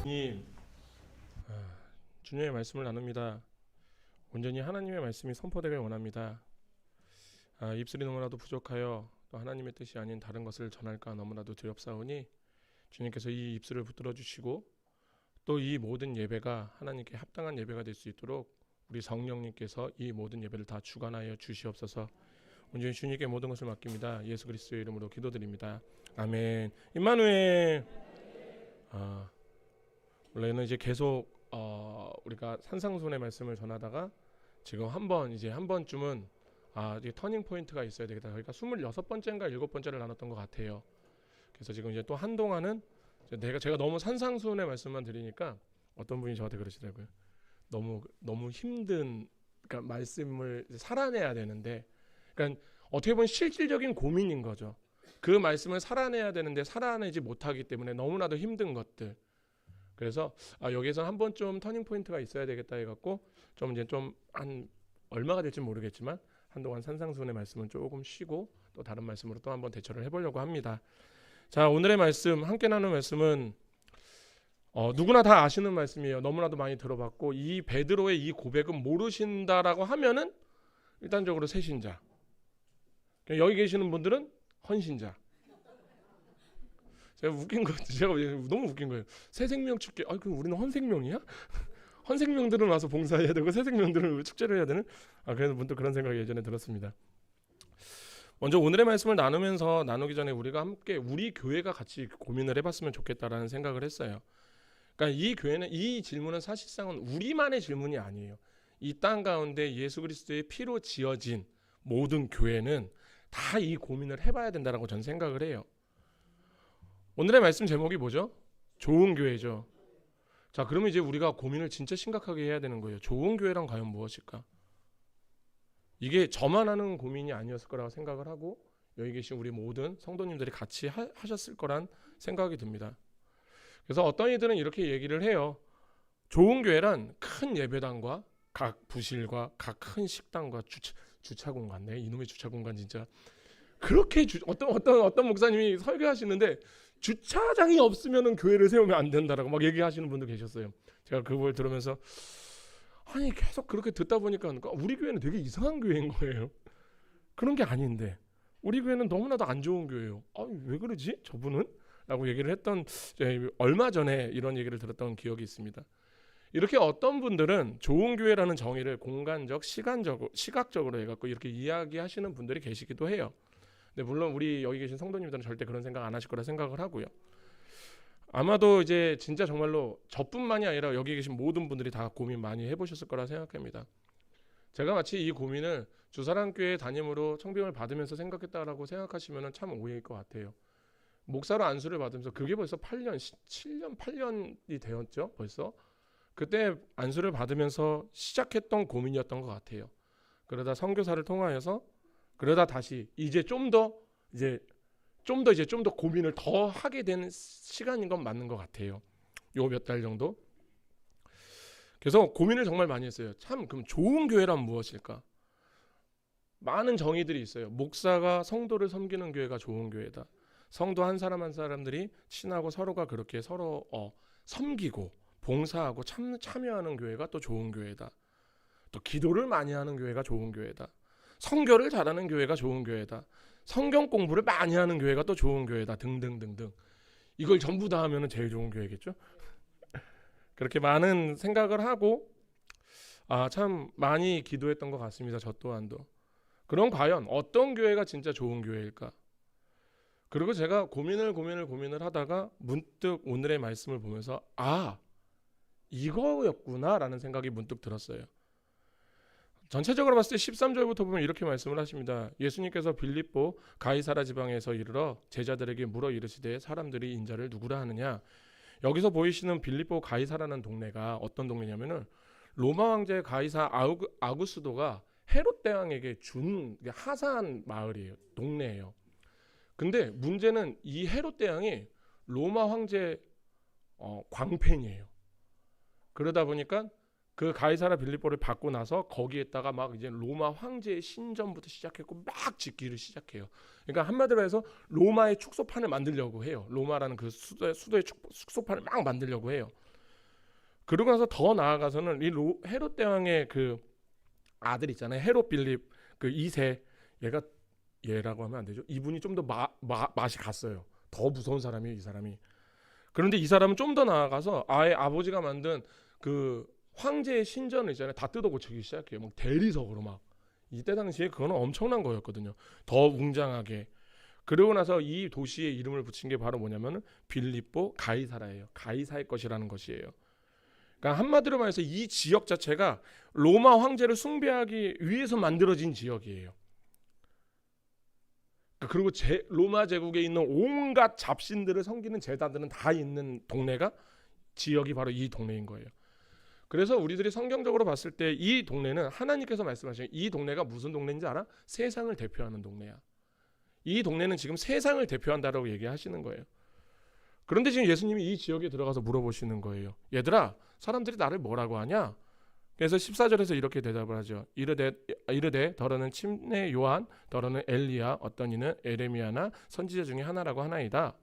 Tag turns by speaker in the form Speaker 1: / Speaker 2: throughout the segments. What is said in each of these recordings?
Speaker 1: 주님, 주님의 말씀을 나눕니다. 온전히 하나님의 말씀이 선포되길 원합니다. 입술이 너무나도 부족하여 또 하나님의 뜻이 아닌 다른 것을 전할까 너무나도 두렵사오니 주님께서 이 입술을 붙들어 주시고 또 이 모든 예배가 하나님께 합당한 예배가 될 수 있도록 우리 성령님께서 이 모든 예배를 다 주관하여 주시옵소서. 온전히 주님께 모든 것을 맡깁니다. 예수 그리스도의 이름으로 기도드립니다. 아멘. 임마누엘. 원래는 이제 계속 우리가 산상수훈의 말씀을 전하다가 지금 한 번쯤은 이제 터닝 포인트가 있어야 되겠다. 그러니까 26번째인가 7번째를 나눴던 것 같아요. 그래서 지금 이제 또 한동안은 제가 너무 산상수훈의 말씀만 드리니까 어떤 분이 저한테 그러시더라고요. 너무 힘든 그러니까 말씀을 살아내야 되는데, 그러니까 어떻게 보면 실질적인 고민인 거죠. 그 말씀을 살아내야 되는데 살아내지 못하기 때문에 너무나도 힘든 것들. 그래서 여기에서 한 번 좀 터닝 포인트가 있어야 되겠다 해갖고 좀 이제 좀 한 얼마가 될지 모르겠지만 한동안 산상수훈의 말씀은 조금 쉬고 또 다른 말씀으로 또 한번 대처를 해보려고 합니다. 자, 오늘의 말씀 함께 나눈 말씀은 누구나 다 아시는 말씀이에요. 너무나도 많이 들어봤고 이 베드로의 이 고백은 모르신다라고 하면은 일단적으로 새신자, 여기 계시는 분들은 헌신자. 제가 너무 웃긴 거예요. 새 생명 축제. 그럼 우리는 헌생명이야? 헌생명들은 와서 봉사해야 되고 새 생명들은 축제를 해야 되는? 그래서 문득 그런 생각이 예전에 들었습니다. 먼저 오늘의 말씀을 나누기 전에 우리가 함께 우리 교회가 같이 고민을 해봤으면 좋겠다라는 생각을 했어요. 그러니까 이 질문은 사실상은 우리만의 질문이 아니에요. 이 땅 가운데 예수 그리스도의 피로 지어진 모든 교회는 다 이 고민을 해봐야 된다라고 저는 생각을 해요. 오늘의 말씀 제목이 뭐죠? 좋은 교회죠. 자, 그러면 이제 우리가 고민을 진짜 심각하게 해야 되는 거예요. 좋은 교회란 과연 무엇일까? 이게 저만 하는 고민이 아니었을 거라고 생각을 하고 여기 계신 우리 모든 성도님들이 같이 하셨을 거란 생각이 듭니다. 그래서 어떤 이들은 이렇게 얘기를 해요. 좋은 교회란 큰 예배당과 각 부실과 각 큰 식당과 주차 공간. 네, 이놈의 주차 공간 진짜. 그렇게 어떤 목사님이 설교하시는데 주차장이 없으면은 교회를 세우면 안 된다라고 막 얘기하시는 분도 계셨어요. 제가 그걸 들으면서 계속 그렇게 듣다 보니까 우리 교회는 되게 이상한 교회인 거예요. 그런 게 아닌데 우리 교회는 너무나도 안 좋은 교회예요. 왜 그러지 저분은? 라고 얘기를 했던, 얼마 전에 이런 얘기를 들었던 기억이 있습니다. 이렇게 어떤 분들은 좋은 교회라는 정의를 공간적, 시각적으로 해갖고 이렇게 이야기하시는 분들이 계시기도 해요. 근데 물론 우리 여기 계신 성도님들은 절대 그런 생각 안 하실 거라 생각을 하고요. 아마도 이제 진짜 정말로 저뿐만이 아니라 여기 계신 모든 분들이 다 고민 많이 해보셨을 거라 생각합니다. 제가 마치 이 고민을 주사랑교회 담임으로 청빙을 받으면서 생각했다라고 생각하시면 참 오해일 것 같아요. 목사로 안수를 받으면서 그게 벌써 8년이 되었죠 벌써. 그때 안수를 받으면서 시작했던 고민이었던 것 같아요. 그러다 선교사를 통하여서 그러다 다시 이제 좀 더 고민을 더 하게 되는 시간인 건 맞는 것 같아요. 요 몇 달 정도. 그래서 고민을 정말 많이 했어요. 참 그럼 좋은 교회란 무엇일까? 많은 정의들이 있어요. 목사가 성도를 섬기는 교회가 좋은 교회다. 성도 한 사람 한 사람들이 친하고 서로가 그렇게 서로 섬기고 봉사하고 참여하는 교회가 또 좋은 교회다. 또 기도를 많이 하는 교회가 좋은 교회다. 성교를 잘하는 교회가 좋은 교회다. 성경 공부를 많이 하는 교회가 또 좋은 교회다. 등등등등. 이걸 전부 다 하면 제일 좋은 교회겠죠. 그렇게 많은 생각을 하고 참 많이 기도했던 것 같습니다. 저 또한도. 그럼 과연 어떤 교회가 진짜 좋은 교회일까? 그리고 제가 고민을 하다가 문득 오늘의 말씀을 보면서 이거였구나라는 생각이 문득 들었어요. 전체적으로 봤을 때 13절부터 보면 이렇게 말씀을 하십니다. 예수님께서 빌립보 가이사라 지방에서 이르러 제자들에게 물어 이르시되 사람들이 인자를 누구라 하느냐. 여기서 보이시는 빌립보 가이사라는 동네가 어떤 동네냐면은 로마 황제 가이사 아구스도가 헤롯 대왕에게 준 하사한 마을이에요. 동네예요. 근데 문제는 이 헤롯 대왕이 로마 황제 광팬이에요. 그러다 보니까 그 가이사라 빌립보를 받고 나서 거기에다가 막 이제 로마 황제의 신전부터 시작했고 막 짓기를 시작해요. 그러니까 한마디로 해서 로마의 축소판을 만들려고 해요. 로마라는 그 수도의 축소판을 막 만들려고 해요. 그러고 나서 더 나아가서는 이 헤롯 대왕의 그 아들 있잖아요. 헤롯 빌립 그 2세, 얘가, 얘라고 하면 안 되죠. 이분이 좀 더 맛이 갔어요. 더 무서운 사람이에요, 이 사람이. 그런데 이 사람은 좀 더 나아가서 아예 아버지가 만든 그 황제의 신전을 있잖아요. 다 뜯어 고치기 시작해요. 막 대리석으로 막. 이때 당시에 그거는 엄청난 거였거든요. 더 웅장하게. 그러고 나서 이 도시의 이름을 붙인 게 바로 뭐냐면은 빌립보 가이사라예요. 가이사의 것이라는 것이에요. 그러니까 한마디로 말해서 이 지역 자체가 로마 황제를 숭배하기 위해서 만들어진 지역이에요. 그리고 로마 제국에 있는 온갖 잡신들을 섬기는 제사들은 다 있는 동네가, 지역이 바로 이 동네인 거예요. 그래서 우리들이 성경적으로 봤을 때 이 동네는 하나님께서 말씀하신 이 동네가 무슨 동네인지 알아? 세상을 대표하는 동네야. 이 동네는 지금 세상을 대표한다라고 얘기하시는 거예요. 그런데 지금 예수님이 이 지역에 들어가서 물어보시는 거예요. 얘들아, 사람들이 나를 뭐라고 하냐? 그래서 14절에서 이렇게 대답을 하죠. 이르되 더러는 침례 요한, 더러는 엘리야, 어떤 이는 에레미야나 선지자 중에 하나라고 하나이다.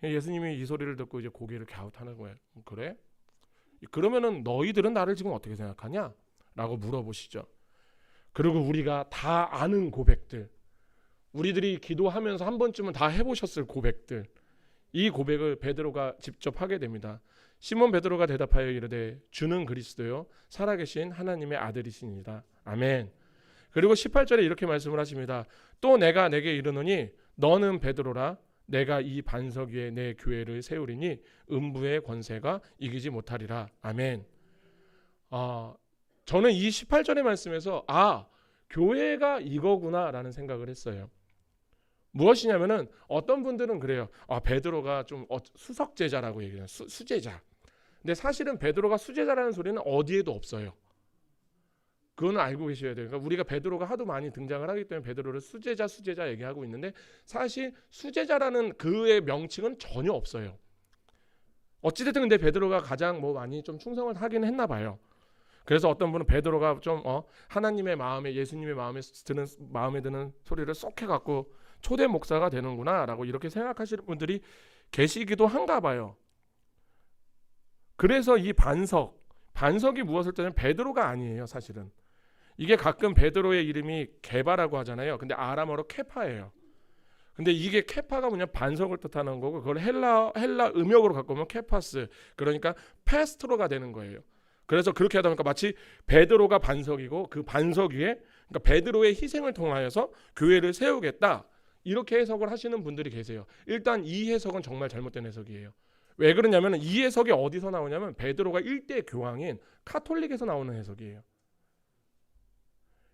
Speaker 1: 예수님이 이 소리를 듣고 이제 고개를 갸웃하는 거예요. 그래? 그러면은 너희들은 나를 지금 어떻게 생각하냐? 라고 물어보시죠. 그리고 우리가 다 아는 고백들, 우리들이 기도하면서 한 번쯤은 다 해보셨을 고백들, 이 고백을 베드로가 직접 하게 됩니다. 시몬 베드로가 대답하여 이르되 주는 그리스도요 살아계신 하나님의 아들이시니라. 아멘. 그리고 18절에 이렇게 말씀을 하십니다. 또 내가 내게 이르노니 너는 베드로라. 내가 이 반석 위에 내 교회를 세우리니 음부의 권세가 이기지 못하리라. 아멘. 저는 이 18절의 말씀에서 교회가 이거구나라는 생각을 했어요. 무엇이냐면은 어떤 분들은 그래요. 베드로가 좀 수석 제자라고 얘기해요. 수제자. 근데 사실은 베드로가 수제자라는 소리는 어디에도 없어요. 그거는 알고 계셔야 돼요. 그러니까 우리가 베드로가 하도 많이 등장을 하기 때문에 베드로를 수제자 얘기하고 있는데 사실 수제자라는 그의 명칭은 전혀 없어요. 어찌됐든 근데 베드로가 가장 많이 좀 충성을 하긴 했나 봐요. 그래서 어떤 분은 베드로가 좀 하나님의 마음에, 예수님의 마음에 드는 소리를 쏙 해갖고 초대 목사가 되는구나라고 이렇게 생각하시는 분들이 계시기도 한가 봐요. 그래서 이 반석이 무엇을 뜻하냐면 베드로가 아니에요. 사실은 이게 가끔 베드로의 이름이 게바라고 하잖아요. 근데 아람어로 케파예요. 근데 이게 케파가 뭐냐, 반석을 뜻하는 거고, 그걸 헬라 음역으로 갖고 오면 케파스, 그러니까 페스트로가 되는 거예요. 그래서 그렇게 하다 보니까 마치 베드로가 반석이고 그 반석 위에, 그러니까 베드로의 희생을 통하여서 교회를 세우겠다, 이렇게 해석을 하시는 분들이 계세요. 일단 이 해석은 정말 잘못된 해석이에요. 왜 그러냐면 이 해석이 어디서 나오냐면 베드로가 1대 교황인 카톨릭에서 나오는 해석이에요.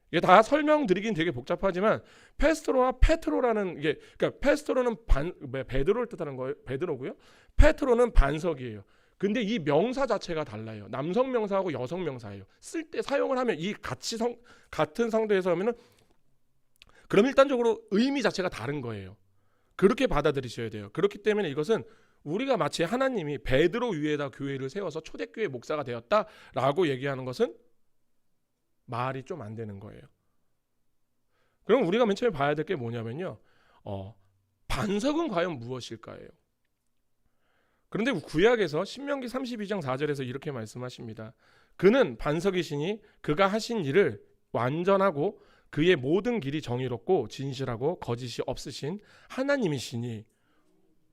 Speaker 1: 이게 다 설명드리긴 되게 복잡하지만 페스트로와 페트로라는 게, 그러니까 페스트로는 베드로를 뜻하는 거예요. 베드로고요. 페트로는 반석이에요. 근데 이 명사 자체가 달라요. 남성 명사하고 여성 명사예요. 쓸 때 사용을 하면 이 같은 상대에서 하면은 그럼 일단적으로 의미 자체가 다른 거예요. 그렇게 받아들이셔야 돼요. 그렇기 때문에 이것은 우리가 마치 하나님이 베드로 위에다 교회를 세워서 초대교회 목사가 되었다라고 얘기하는 것은 말이 좀 안 되는 거예요. 그럼 우리가 맨 처음에 봐야 될 게 뭐냐면요, 반석은 과연 무엇일까요? 그런데 구약에서 신명기 32장 4절에서 이렇게 말씀하십니다. 그는 반석이시니 그가 하신 일을 완전하고 그의 모든 길이 정의롭고 진실하고 거짓이 없으신 하나님이시니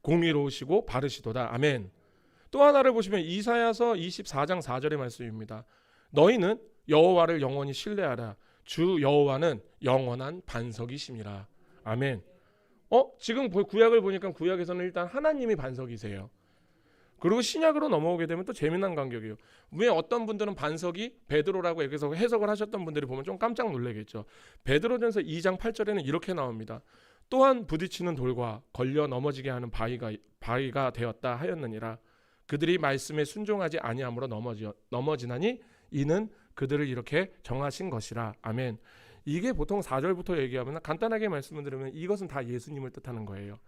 Speaker 1: 공의로우시고 바르시도다. 아멘. 또 하나를 보시면 이사야서 24장 4절의 말씀입니다. 너희는 여호와를 영원히 신뢰하라. 주 여호와는 영원한 반석이심이라. 아멘. 지금 구약을 보니까 구약에서는 일단 하나님이 반석이세요. 그리고 신약으로 넘어오게 되면 또 재미난 간격이에요. 왜 어떤 분들은 반석이 베드로라고 여기서 해석을 하셨던 분들이 보면 좀 깜짝 놀라겠죠. 베드로전서 2장 8절에는 이렇게 나옵니다. 또한 부딪히는 돌과 걸려 넘어지게 하는 바위가 되었다 하였느니라. 그들이 말씀에 순종하지 아니함으로 넘어지나니 이는 그들을 이렇게 정하신 것이라. 아멘. 이게 보통 4절부터 얘기하면 간단하게 말씀을 드리면 이것은 다 예수님을 뜻하는 거예요.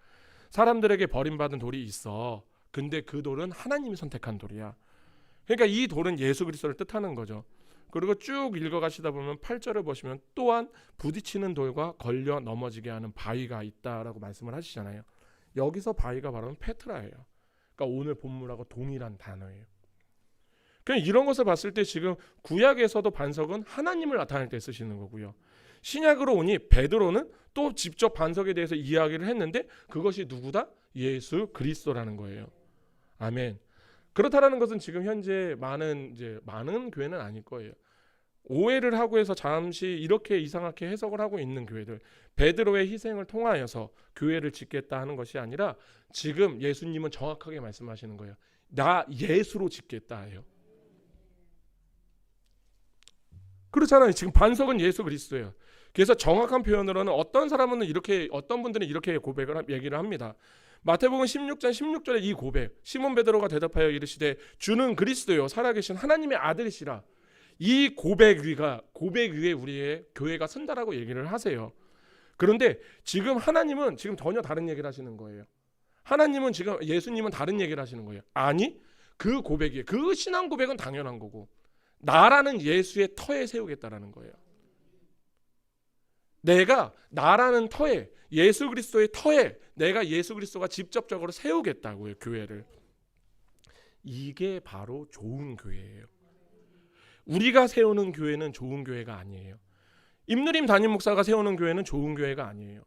Speaker 1: 사람들에게 버림받은 돌이 있어. 근데 그 돌은 하나님이 선택한 돌이야. 그러니까 이 돌은 예수 그리스도를 뜻하는 거죠. 그리고 쭉 읽어가시다 보면 8절을 보시면 또한 부딪히는 돌과 걸려 넘어지게 하는 바위가 있다라고 말씀을 하시잖아요. 여기서 바위가 바로 페트라예요. 그러니까 오늘 본문하고 동일한 단어예요. 그냥 이런 것을 봤을 때 지금 구약에서도 반석은 하나님을 나타낼 때 쓰시는 거고요. 신약으로 오니 베드로는 또 직접 반석에 대해서 이야기를 했는데 그것이 누구다? 예수 그리스도라는 거예요. 아멘. 그렇다라는 것은 지금 현재 많은 교회는 아닐 거예요. 오해를 하고 해서 잠시 이렇게 이상하게 해석을 하고 있는 교회들, 베드로의 희생을 통하여서 교회를 짓겠다 하는 것이 아니라 지금 예수님은 정확하게 말씀하시는 거예요. 나 예수로 짓겠다 해요. 그렇잖아요. 지금 반석은 예수 그리스도예요. 그래서 정확한 표현으로는 어떤 분들은 이렇게 얘기를 합니다. 마태복음 16장 16절에 이 고백, 시몬 베드로가 대답하여 이르시되 주는 그리스도요 살아계신 하나님의 아들이시라. 이 고백 위에 우리의 교회가 선다라고 얘기를 하세요. 그런데 지금 하나님은 지금 전혀 다른 얘기를 하시는 거예요. 하나님은 지금 예수님은 다른 얘기를 하시는 거예요. 아니, 그 신앙 고백은 당연한 거고 나라는 예수의 터에 세우겠다라는 거예요. 내가 나라는 터에, 예수 그리스도의 터에 내가 예수 그리스도가 직접적으로 세우겠다고요, 교회를. 이게 바로 좋은 교회예요. 우리가 세우는 교회는 좋은 교회가 아니에요. 임누림 담임 목사가 세우는 교회는 좋은 교회가 아니에요.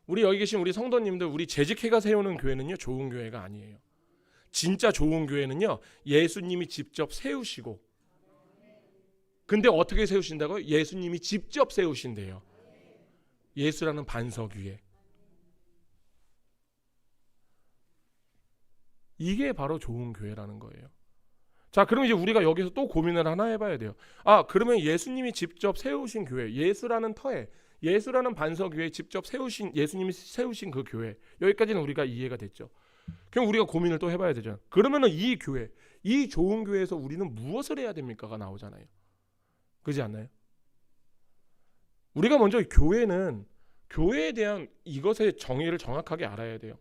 Speaker 1: 우리 여기 계신 우리 성도님들, 우리 재직회가 세우는 교회는요, 좋은 교회가 아니에요. 진짜 좋은 교회는요, 예수님이 직접 세우시고. 근데 어떻게 세우신다고요? 예수님이 직접 세우신대요. 예수라는 반석 위에. 이게 바로 좋은 교회라는 거예요. 자, 그럼 이제 우리가 여기서 또 고민을 하나 해봐야 돼요. 그러면 예수님이 직접 세우신 교회, 예수라는 터에, 예수라는 반석 위에 직접 예수님이 세우신 그 교회, 여기까지는 우리가 이해가 됐죠. 그럼 우리가 고민을 또 해봐야 되죠. 그러면은 이 교회, 이 좋은 교회에서 우리는 무엇을 해야 됩니까가 나오잖아요. 그렇지 않나요? 우리가 먼저 교회에 대한 이것의 정의를 정확하게 알아야 돼요.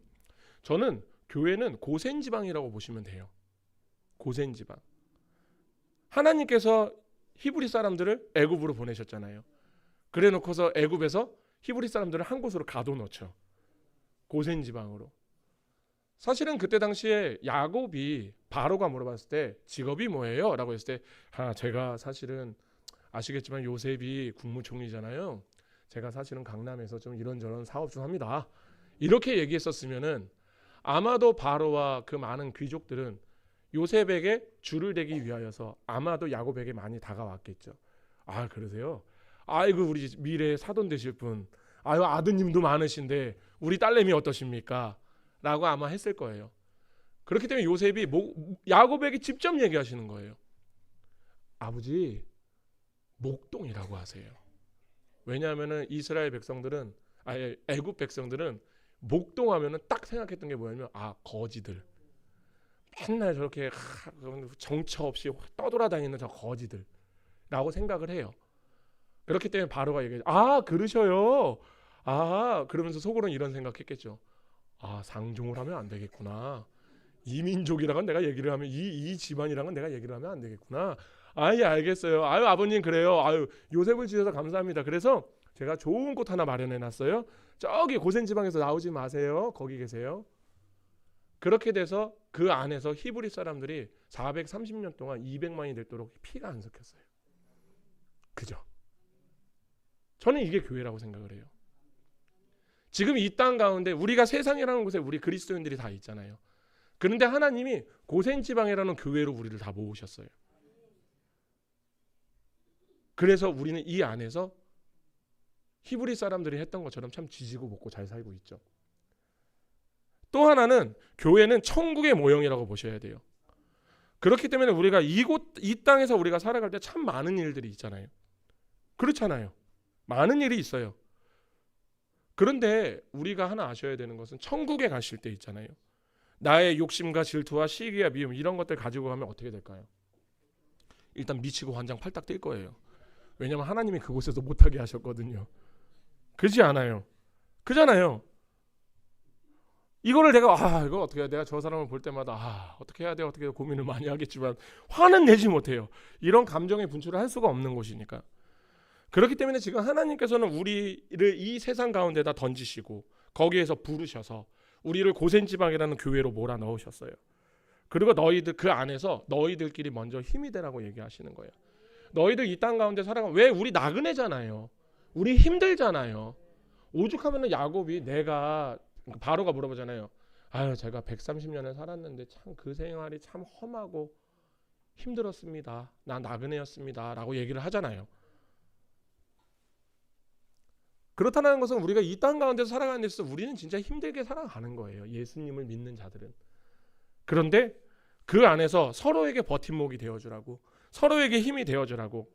Speaker 1: 저는 교회는 고센지방이라고 보시면 돼요. 고센지방. 하나님께서 히브리 사람들을 애굽으로 보내셨잖아요. 그래 놓고서 애굽에서 히브리 사람들을 한 곳으로 가둬놓죠. 고센지방으로. 사실은 그때 당시에 야곱이 바로가 물어봤을 때 직업이 뭐예요? 라고 했을 때 제가 사실은 아시겠지만 요셉이 국무총리잖아요. 제가 사실은 강남에서 좀 이런저런 사업 좀 합니다. 이렇게 얘기했었으면은 아마도 바로와 그 많은 귀족들은 요셉에게 줄을 대기 위하여서 아마도 야곱에게 많이 다가왔겠죠. 그러세요? 아이고 우리 미래에 사돈 되실 분, 아드님도 많으신데 우리 딸내미 어떠십니까? 라고 아마 했을 거예요. 그렇기 때문에 요셉이 야곱에게 직접 얘기하시는 거예요. 아버지 목동이라고 하세요. 왜냐하면은 이스라엘 백성들은 애굽 백성들은 목동하면은 딱 생각했던 게 뭐냐면 거지들. 맨날 저렇게 정처 없이 떠돌아다니는 저 거지들라고 생각을 해요. 그렇기 때문에 바로가 얘기해. 그러셔요. 그러면서 속으로는 이런 생각했겠죠. 상종을 하면 안 되겠구나. 이 민족이랑은 내가 얘기를 하면 이 집안이랑은 내가 얘기를 하면 안 되겠구나. 예, 알겠어요. 아버님 그래요. 요셉을 주셔서 감사합니다. 그래서 제가 좋은 곳 하나 마련해 놨어요. 저기 고센 지방에서 나오지 마세요. 거기 계세요. 그렇게 돼서 그 안에서 히브리 사람들이 430년 동안 200만이 되도록 피가 안 섞였어요. 그죠? 저는 이게 교회라고 생각을 해요. 지금 이 땅 가운데 우리가 세상이라는 곳에 우리 그리스도인들이 다 있잖아요. 그런데 하나님이 고센 지방이라는 교회로 우리를 다 모으셨어요. 그래서 우리는 이 안에서 히브리 사람들이 했던 것처럼 참 지지고 볶고 잘 살고 있죠. 또 하나는 교회는 천국의 모형이라고 보셔야 돼요. 그렇기 때문에 우리가 이 땅에서 우리가 살아갈 때 참 많은 일들이 있잖아요. 그렇잖아요. 많은 일이 있어요. 그런데 우리가 하나 아셔야 되는 것은 천국에 가실 때 있잖아요. 나의 욕심과 질투와 시기와 미움 이런 것들 가지고 가면 어떻게 될까요? 일단 미치고 환장 팔딱 뛸 거예요. 왜냐하면 하나님이 그곳에서 못하게 하셨거든요. 그렇지 않아요? 그잖아요. 이거를 내가 이거 어떻게 해야 돼? 내가 저 사람을 볼 때마다 어떻게 해야 돼? 어떻게 해야 돼? 고민을 많이 하겠지만 화는 내지 못해요. 이런 감정의 분출을 할 수가 없는 곳이니까. 그렇기 때문에 지금 하나님께서는 우리를 이 세상 가운데다 던지시고 거기에서 부르셔서 우리를 고센지방이라는 교회로 몰아넣으셨어요. 그리고 너희들 그 안에서 너희들끼리 먼저 힘이 되라고 얘기하시는 거예요. 너희들 이 땅 가운데 살아가 왜 우리 나그네잖아요. 우리 힘들잖아요. 오죽하면은 야곱이 내가 바로가 물어보잖아요. 아유 제가 130년을 살았는데 참 그 생활이 참 험하고 힘들었습니다. 나 나그네였습니다. 라고 얘기를 하잖아요. 그렇다는 것은 우리가 이 땅 가운데서 살아가는 데 있어서 우리는 진짜 힘들게 살아가는 거예요. 예수님을 믿는 자들은. 그런데 그 안에서 서로에게 버팀목이 되어주라고, 서로에게 힘이 되어주라고.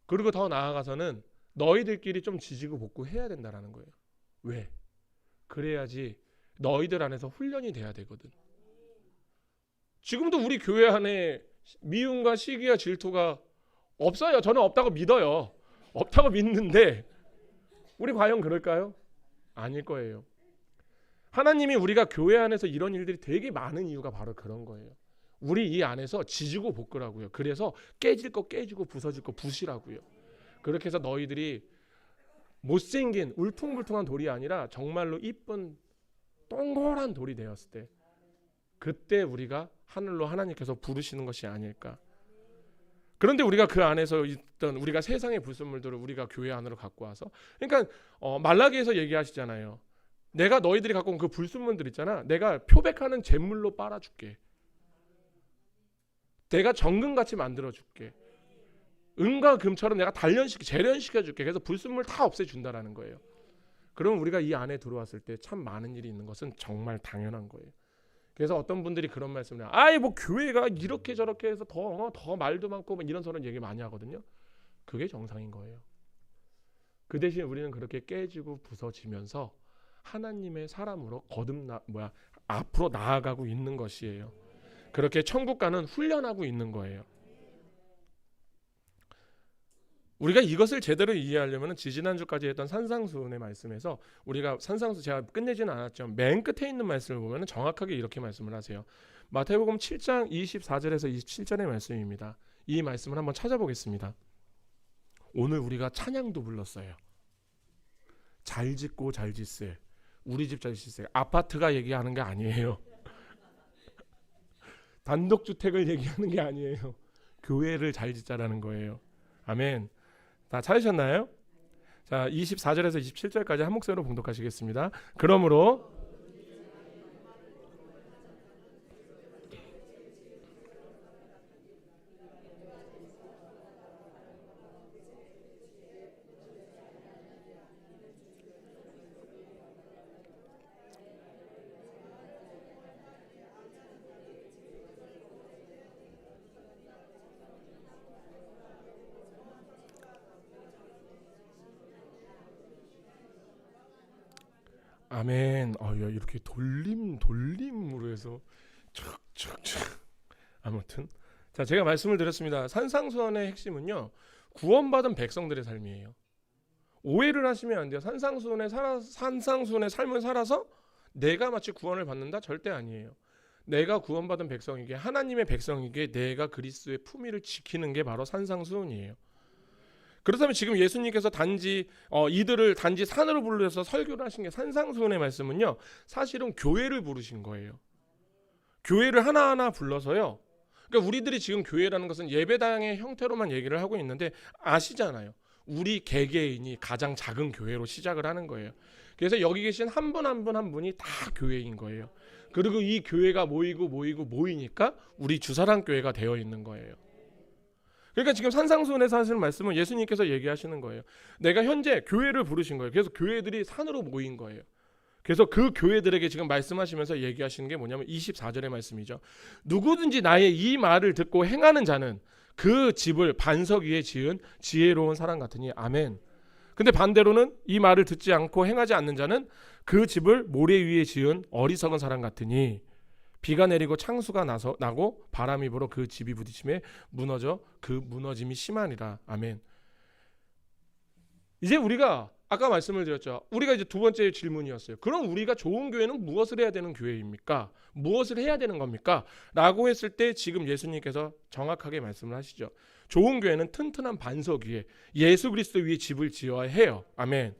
Speaker 1: 그리고 더 나아가서는 너희들끼리 좀 지지고 볶고 해야 된다라는 거예요. 왜? 그래야지 너희들 안에서 훈련이 돼야 되거든. 지금도 우리 교회 안에 미움과 시기와 질투가 없어요. 저는 없다고 믿어요. 없다고 믿는데 우리 과연 그럴까요? 아닐 거예요. 하나님이 우리가 교회 안에서 이런 일들이 되게 많은 이유가 바로 그런 거예요. 우리 이 안에서 지지고 볶으라고요. 그래서 깨질 거 깨지고 부서질 거 부시라고요. 그렇게 해서 너희들이 못생긴 울퉁불퉁한 돌이 아니라 정말로 이쁜 동그란 돌이 되었을 때 그때 우리가 하늘로 하나님께서 부르시는 것이 아닐까. 그런데 우리가 그 안에서 있던 우리가 세상의 불순물들을 우리가 교회 안으로 갖고 와서 그러니까 말라기에서 얘기하시잖아요. 내가 너희들이 갖고 온 그 불순물들 있잖아. 내가 표백하는 잿물로 빨아줄게. 내가 정금같이 만들어줄게. 은과 금처럼 내가 재련시켜줄게. 그래서 불순물 다 없애준다라는 거예요. 그러면 우리가 이 안에 들어왔을 때 참 많은 일이 있는 것은 정말 당연한 거예요. 그래서 어떤 분들이 그런 말씀을 해요. 아이 뭐 교회가 이렇게 저렇게 해서 더 말도 많고 뭐 이런 소리 얘기 많이 하거든요. 그게 정상인 거예요. 그 대신 우리는 그렇게 깨지고 부서지면서 하나님의 사람으로 앞으로 나아가고 있는 것이에요. 그렇게 천국 가는 훈련하고 있는 거예요. 우리가 이것을 제대로 이해하려면 지지난주까지 했던 산상수훈의 말씀에서 우리가 산상수 제가 끝내지는 않았죠. 맨 끝에 있는 말씀을 보면 정확하게 이렇게 말씀을 하세요. 마태복음 7장 24절에서 27절의 말씀입니다. 이 말씀을 한번 찾아보겠습니다. 오늘 우리가 찬양도 불렀어요. 잘 짓고 잘 짓세. 우리 집 잘 짓세. 아파트가 얘기하는 게 아니에요. 단독주택을 얘기하는 게 아니에요. 교회를 잘 짓자라는 거예요. 아멘. 다 찾으셨나요? 자, 24절에서 27절까지 한 목소리로 봉독하시겠습니다. 그러므로 아멘. 야, 이렇게 돌림으로 해서 촥촥촥. 아무튼 자, 제가 말씀을 드렸습니다. 산상수훈의 핵심은요, 구원받은 백성들의 삶이에요. 오해를 하시면 안 돼요. 산상수훈의 삶을 살아서 내가 마치 구원을 받는다? 절대 아니에요. 내가 구원받은 백성이게, 하나님의 백성이게 내가 그리스도의 품위를 지키는 게 바로 산상수훈이에요. 그렇다면 지금 예수님께서 이들을 단지 산으로 불러서 설교를 하신 게 산상수훈의 말씀은요, 사실은 교회를 부르신 거예요. 교회를 하나하나 불러서요. 그러니까 우리들이 지금 교회라는 것은 예배당의 형태로만 얘기를 하고 있는데 아시잖아요. 우리 개개인이 가장 작은 교회로 시작을 하는 거예요. 그래서 여기 계신 한 분 한 분이 다 교회인 거예요. 그리고 이 교회가 모이니까 우리 주사랑교회가 되어 있는 거예요. 그러니까 지금 산상수훈에서 하시는 말씀은 예수님께서 얘기하시는 거예요. 내가 현재 교회를 부르신 거예요. 그래서 교회들이 산으로 모인 거예요. 그래서 그 교회들에게 지금 말씀하시면서 얘기하시는 게 뭐냐면 24절의 말씀이죠. 누구든지 나의 이 말을 듣고 행하는 자는 그 집을 반석 위에 지은 지혜로운 사람 같으니. 아멘. 근데 반대로는 이 말을 듣지 않고 행하지 않는 자는 그 집을 모래 위에 지은 어리석은 사람 같으니. 비가 내리고 창수가 나고 바람이 불어 그 집이 부딪힘에 무너져 그 무너짐이 심하니라. 아멘. 이제 우리가 아까 말씀을 드렸죠. 우리가 이제 두 번째 질문이었어요. 그럼 우리가 좋은 교회는 무엇을 해야 되는 교회입니까? 무엇을 해야 되는 겁니까? 라고 했을 때 지금 예수님께서 정확하게 말씀을 하시죠. 좋은 교회는 튼튼한 반석 위에 예수 그리스도 위에 집을 지어야 해요. 아멘.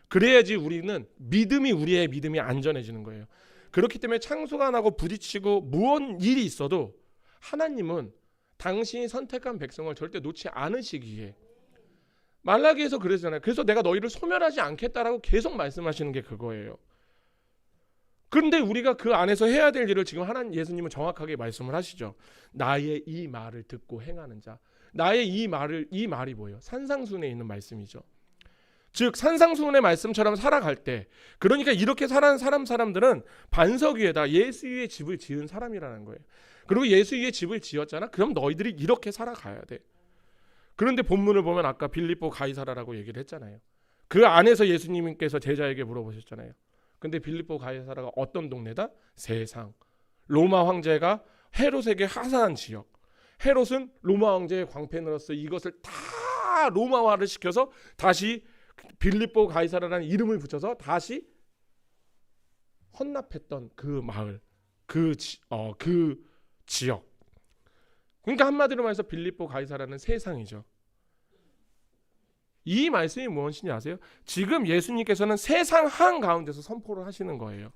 Speaker 1: 그래야지 우리의 믿음이 안전해지는 거예요. 그렇기 때문에 창수가 나고 부딪히고 무언 일이 있어도 하나님은 당신이 선택한 백성을 절대 놓지 않으시기에 말라기에서 그러잖아요. 그래서 내가 너희를 소멸하지 않겠다라고 계속 말씀하시는 게 그거예요. 그런데 우리가 그 안에서 해야 될 일을 지금 하나님 예수님은 정확하게 말씀을 하시죠. 나의 이 말을 듣고 행하는 자. 나의 이 말이 뭐예요? 산상순에 있는 말씀이죠. 즉 산상순의 말씀처럼 살아갈 때, 그러니까 이렇게 살아가는 사람들은 반석 위에다 예수 위에 집을 지은 사람이라는 거예요. 그리고 예수 위에 집을 지었잖아. 그럼 너희들이 이렇게 살아가야 돼. 그런데 본문을 보면 아까 빌립보 가이사라라고 얘기를 했잖아요. 그 안에서 예수님께서 제자에게 물어보셨잖아요. 근데 빌립보 가이사라가 어떤 동네다? 세상. 로마 황제가 헤롯에게 하사한 지역. 헤롯은 로마 황제의 광팬으로서 이것을 다 로마화를 시켜서 다시 빌립보 가이사라라는 이름을 붙여서 다시 헌납했던 그 마을, 그 지역. 그러니까 한마디로 말해서 빌립보 가이사라는 세상이죠. 이 말씀이 무엇인지 아세요? 지금 예수님께서는 세상 한가운데서 선포를 하시는 거예요.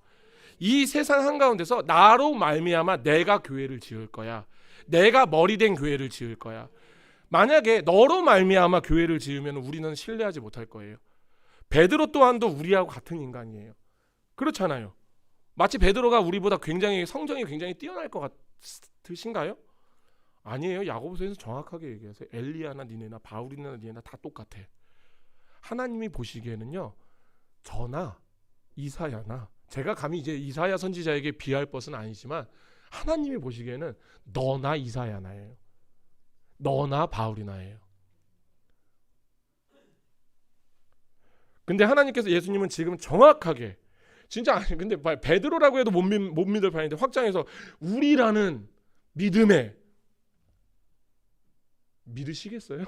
Speaker 1: 이 세상 한가운데서 나로 말미암아 내가 교회를 지을 거야. 내가 머리된 교회를 지을 거야. 만약에 너로 말미암아 교회를 지으면 우리는 신뢰하지 못할 거예요. 베드로 또한도 우리하고 같은 인간이에요. 그렇잖아요. 마치 베드로가 우리보다 굉장히 성정이 굉장히 뛰어날 것 같으신가요? 아니에요. 야고보서에서 정확하게 얘기하세요. 엘리야나 니네나 바울이나 니네나 다 똑같아. 하나님이 보시기에는요, 저나 이사야나, 제가 감히 이제 이사야 선지자에게 비할 것은 아니지만 하나님이 보시기에는 너나 이사야나예요. 너나 바울이나예요. 근데 하나님께서 예수님은 지금 정확하게, 진짜 아니, 근데 베드로라고 해도 못 믿을 판인데 확장해서 우리라는 믿음에 믿으시겠어요?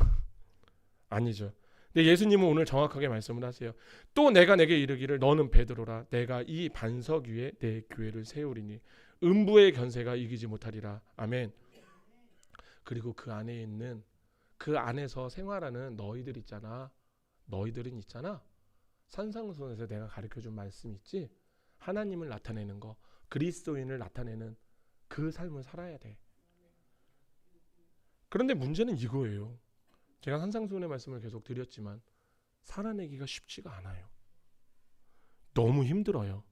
Speaker 1: 아니죠. 근데 예수님은 오늘 정확하게 말씀을 하세요. 또 내가 내게 이르기를 너는 베드로라. 내가 이 반석 위에 내 교회를 세우리니 음부의 견세가 이기지 못하리라. 아멘. 그리고 그 안에 있는, 그 안에서 생활하는 너희들은 있잖아. 산상수훈에서 내가 가르쳐준 말씀 있지? 하나님을 나타내는 거, 그리스도인을 나타내는 그 삶을 살아야 돼. 그런데 문제는 이거예요. 제가 산상수훈의 말씀을 계속 드렸지만 살아내기가 쉽지가 않아요. 너무 힘들어요.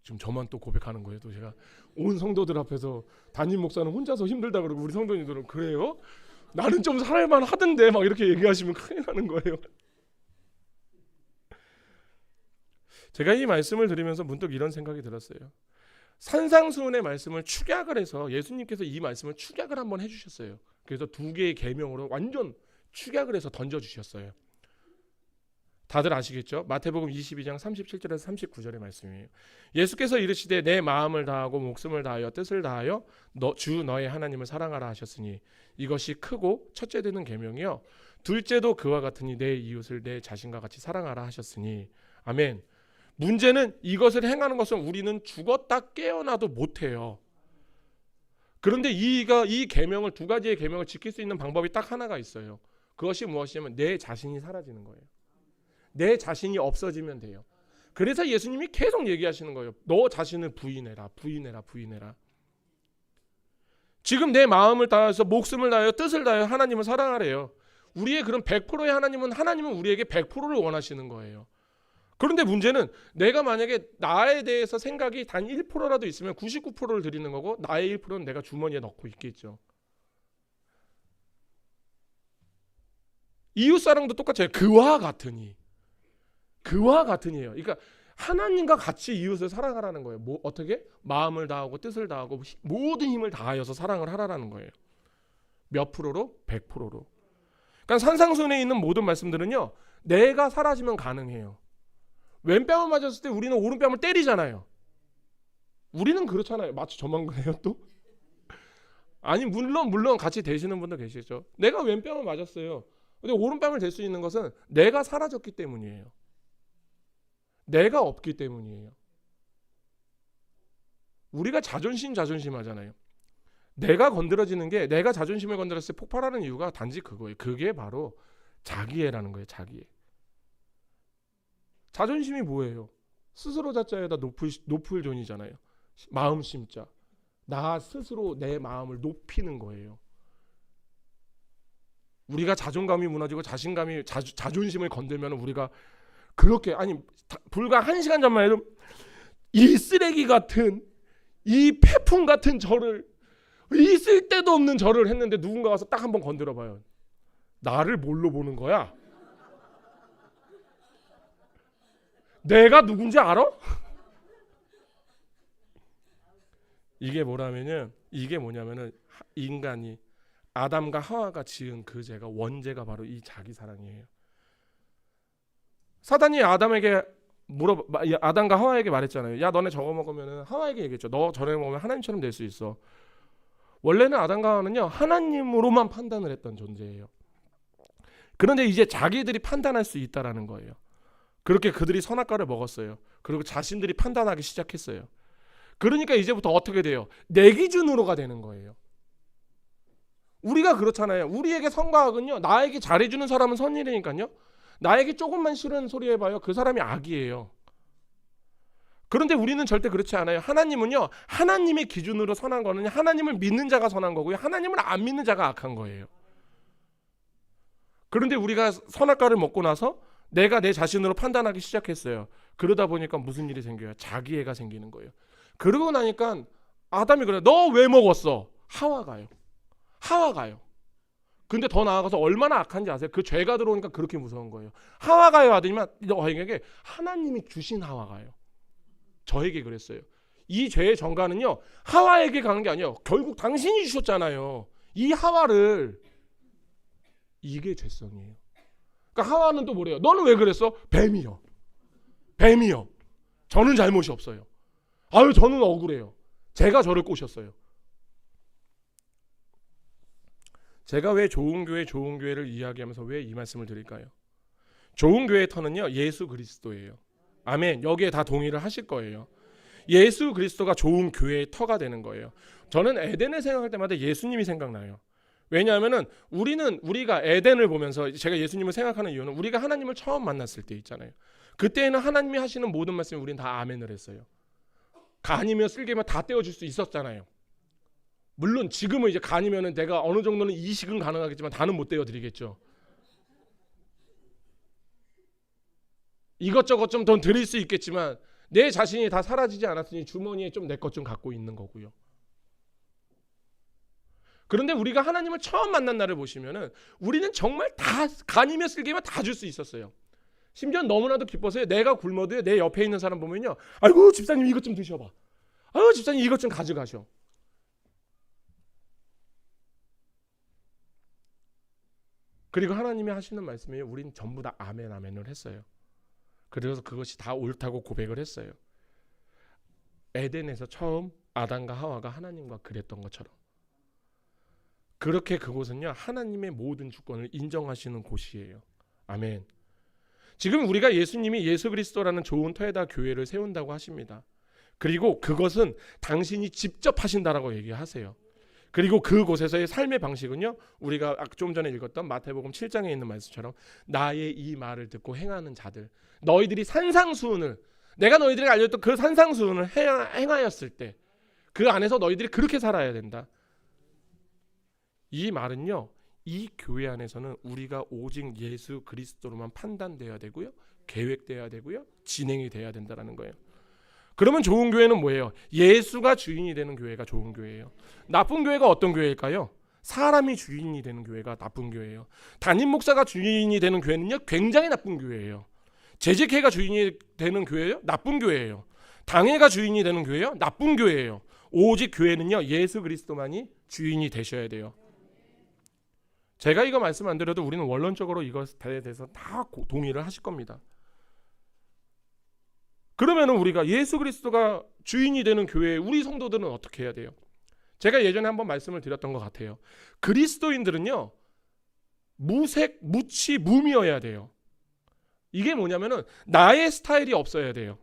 Speaker 1: 지금 저만 또 고백하는 거예요. 또 제가 온 성도들 앞에서 담임 목사는 혼자서 힘들다 그러고 우리 성도님들은 그래요? 나는 좀 살아만 하던데 막 이렇게 얘기하시면 큰일 나는 거예요. 제가 이 말씀을 들으면서 문득 이런 생각이 들었어요. 산상수훈의 말씀을 축약을 해서 예수님께서 이 말씀을 축약을 한번 해주셨어요. 그래서 두 개의 계명으로 완전 축약을 해서 던져주셨어요. 다들 아시겠죠? 마태복음 22장 37절에서 39절의 말씀이에요. 예수께서 이르시되 내 마음을 다하고 목숨을 다하여 뜻을 다하여 주 너의 하나님을 사랑하라 하셨으니 이것이 크고 첫째 되는 계명이요 둘째도 그와 같으니 내 이웃을 내 자신과 같이 사랑하라 하셨으니. 아멘. 문제는 이것을 행하는 것은 우리는 죽었다 깨어나도 못해요. 그런데 이 계명을, 두 가지의 계명을 지킬 수 있는 방법이 딱 하나가 있어요. 그것이 무엇이냐면 내 자신이 사라지는 거예요. 내 자신이 없어지면 돼요. 그래서 예수님이 계속 얘기하시는 거예요. 너 자신을 부인해라. 지금 내 마음을 다해서 목숨을 다하여 뜻을 다하여 하나님을 사랑하래요. 우리의 그런 100%의 하나님은 우리에게 100%를 원하시는 거예요. 그런데 문제는 내가 만약에 나에 대해서 생각이 단 1%라도 있으면 99%를 드리는 거고 나의 1%는 내가 주머니에 넣고 있겠죠. 이웃사랑도 똑같아요. 그와 같으니예요. 그러니까 하나님과 같이 이웃을 사랑하라는 거예요. 어떻게? 마음을 다하고 뜻을 다하고 모든 힘을 다하여서 사랑을 하라는 거예요. 몇 프로로? 100%로. 그러니까 산상수훈에 있는 모든 말씀들은요. 내가 사라지면 가능해요. 왼뺨을 맞았을 때 우리는 오른뺨을 때리잖아요. 우리는 그렇잖아요. 마치 저만 그래요 또? 아니 물론 같이 되시는 분도 계시죠. 내가 왼뺨을 맞았어요. 근데 오른뺨을 댈 수 있는 것은 내가 사라졌기 때문이에요. 내가 없기 때문이에요. 우리가 자존심 하잖아요. 내가 건드려지는 게, 내가 자존심을 건드렸을 때 폭발하는 이유가 단지 그거예요. 그게 바로 자기애라는 거예요. 자기애. 자존심이 뭐예요? 스스로 자자에다 높을 존이잖아요. 마음 심자. 나 스스로 내 마음을 높이는 거예요. 우리가 자존감이 무너지고 자신감이 자존심을 건들면 우리가 그렇게 불과 1시간 전만 해도 이 쓰레기 같은 이 폐품 같은 저를 이 쓸데도 없는 저를 했는데 누군가 와서 딱 한번 건드려 봐요. 나를 뭘로 보는 거야? 내가 누군지 알아? 이게 뭐냐면은 인간이 아담과 하와가 지은 그 죄가 원죄가 바로 이 자기 사랑이에요. 사단이 아담과 하와에게 말했잖아요. 야, 너네 저거 먹으면은, 하와에게 얘기했죠. 너 저래 먹으면 하나님처럼 될 수 있어. 원래는 아담과 하와는요, 하나님으로만 판단을 했던 존재예요. 그런데 이제 자기들이 판단할 수 있다라는 거예요. 그렇게 그들이 선악과를 먹었어요. 그리고 자신들이 판단하기 시작했어요. 그러니까 이제부터 어떻게 돼요? 내 기준으로가 되는 거예요. 우리가 그렇잖아요. 우리에게 선과 악은요, 나에게 잘해주는 사람은 선일이니까요, 나에게 조금만 싫은 소리 해봐요, 그 사람이 악이에요. 그런데 우리는 절대 그렇지 않아요. 하나님은요, 하나님의 기준으로 선한 거는 하나님을 믿는 자가 선한 거고요, 하나님을 안 믿는 자가 악한 거예요. 그런데 우리가 선악과를 먹고 나서 내가 내 자신으로 판단하기 시작했어요. 그러다 보니까 무슨 일이 생겨요? 자기애가 생기는 거예요. 그러고 나니까 아담이 그래요. 너 왜 먹었어? 하와가요. 근데 더 나아가서 얼마나 악한지 아세요? 그 죄가 들어오니까 그렇게 무서운 거예요. 하와가요 하더니만 저에게 하나님이 주신 하와가요. 저에게 그랬어요. 이 죄의 전가는요, 하와에게 가는 게 아니에요. 결국 당신이 주셨잖아요. 이 하와를. 이게 죄성이에요. 그러니까 하와는 또 뭐래요? 너는 왜 그랬어? 뱀이요. 저는 잘못이 없어요. 아유, 저는 억울해요. 제가 저를 꼬셨어요. 제가 왜 좋은 교회를 이야기하면서 왜 이 말씀을 드릴까요? 좋은 교회의 터는요, 예수 그리스도예요. 아멘. 여기에 다 동의를 하실 거예요. 예수 그리스도가 좋은 교회의 터가 되는 거예요. 저는 에덴을 생각할 때마다 예수님이 생각나요. 왜냐하면은 우리가 에덴을 보면서 제가 예수님을 생각하는 이유는 우리가 하나님을 처음 만났을 때 있잖아요. 그때는 하나님이 하시는 모든 말씀 우리는 다 아멘을 했어요. 간이며 쓸개며 다 떼어줄 수 있었잖아요. 물론 지금은 이제 간이면은 내가 어느 정도는 이식은 가능하겠지만 다는 못 떼어드리겠죠. 이것저것 좀 더 드릴 수 있겠지만 내 자신이 다 사라지지 않았으니 주머니에 좀 내 것 좀 갖고 있는 거고요. 그런데 우리가 하나님을 처음 만난 날을 보시면은 우리는 정말 다 간이며 쓸개며 다 줄 수 있었어요. 심지어 너무나도 기뻐서요, 내가 굶어도요, 내 옆에 있는 사람 보면요, 아이고 집사님 이것 좀 드셔봐, 아이고 집사님 이것 좀 가져가셔. 그리고 하나님이 하시는 말씀이에요. 우린 전부 다 아멘 아멘을 했어요. 그래서 그것이 다 옳다고 고백을 했어요. 에덴에서 처음 아담과 하와가 하나님과 그랬던 것처럼 그렇게 그곳은요, 하나님의 모든 주권을 인정하시는 곳이에요. 아멘. 지금 우리가 예수님이 예수 그리스도라는 좋은 터에다 교회를 세운다고 하십니다. 그리고 그것은 당신이 직접 하신다라고 얘기하세요. 그리고 그곳에서의 삶의 방식은요, 우리가 좀 전에 읽었던 마태복음 7장에 있는 말씀처럼 나의 이 말을 듣고 행하는 자들, 너희들이 산상수훈을, 내가 너희들에게 알려줬던 그 산상수훈을 행하였을 때 그 안에서 너희들이 그렇게 살아야 된다. 이 말은요, 이 교회 안에서는 우리가 오직 예수 그리스도로만 판단돼야 되고요, 계획돼야 되고요, 진행이 돼야 된다는 거예요. 그러면 좋은 교회는 뭐예요? 예수가 주인이 되는 교회가 좋은 교회예요. 나쁜 교회가 어떤 교회일까요? 사람이 주인이 되는 교회가 나쁜 교회예요. 담임 목사가 주인이 되는 교회는요, 굉장히 나쁜 교회예요. 재직회가 주인이 되는 교회예요? 나쁜 교회예요. 당회가 주인이 되는 교회예요? 나쁜 교회예요. 오직 교회는요, 예수 그리스도만이 주인이 되셔야 돼요. 제가 이거 말씀 안 드려도 우리는 원론적으로 이것에 대해서 다 동의를 하실 겁니다. 그러면은 우리가 예수 그리스도가 주인이 되는 교회, 우리 성도들은 어떻게 해야 돼요? 제가 예전에 한번 말씀을 드렸던 것 같아요. 그리스도인들은요, 무색, 무치, 무미여야 돼요. 이게 뭐냐면은 나의 스타일이 없어야 돼요.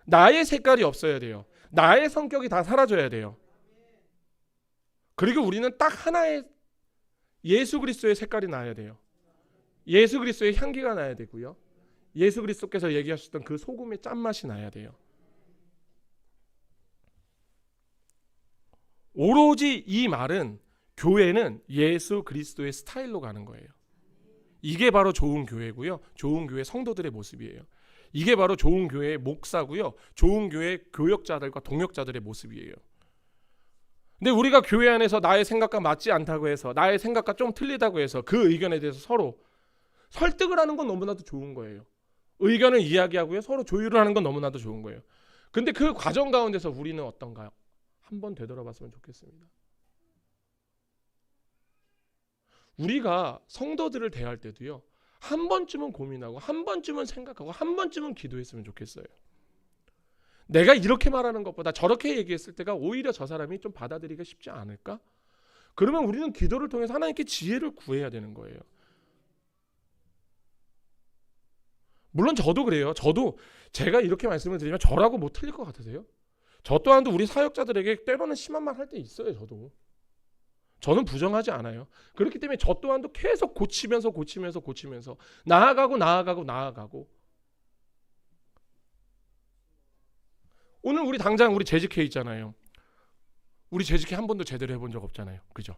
Speaker 1: 나의 색깔이 없어야 돼요. 나의 성격이 다 사라져야 돼요. 그리고 우리는 딱 하나의 예수 그리스도의 색깔이 나야 돼요. 예수 그리스도의 향기가 나야 되고요. 예수 그리스도께서 얘기하셨던 그 소금의 짠맛이 나야 돼요. 오로지 이 말은 교회는 예수 그리스도의 스타일로 가는 거예요. 이게 바로 좋은 교회고요. 좋은 교회 성도들의 모습이에요. 이게 바로 좋은 교회의 목사고요. 좋은 교회의 교역자들과 동역자들의 모습이에요. 근데 우리가 교회 안에서 나의 생각과 맞지 않다고 해서, 나의 생각과 좀 틀리다고 해서 그 의견에 대해서 서로 설득을 하는 건 너무나도 좋은 거예요. 의견을 이야기하고요. 서로 조율을 하는 건 너무나도 좋은 거예요. 근데 그 과정 가운데서 우리는 어떤가요? 한번 되돌아봤으면 좋겠습니다. 우리가 성도들을 대할 때도요, 한 번쯤은 고민하고 한 번쯤은 생각하고 한 번쯤은 기도했으면 좋겠어요. 내가 이렇게 말하는 것보다 저렇게 얘기했을 때가 오히려 저 사람이 좀 받아들이기가 쉽지 않을까? 그러면 우리는 기도를 통해서 하나님께 지혜를 구해야 되는 거예요. 물론 저도 그래요. 저도 제가 이렇게 말씀을 드리면 저라고 뭐 틀릴 것 같으세요? 저 또한도 우리 사역자들에게 때로는 심한 말 할 때 있어요. 저는 부정하지 않아요. 그렇기 때문에 저 또한도 계속 고치면서 나아가고 오늘 우리 당장 우리 재직회 있잖아요. 우리 재직회 한 번도 제대로 해본 적 없잖아요. 그죠?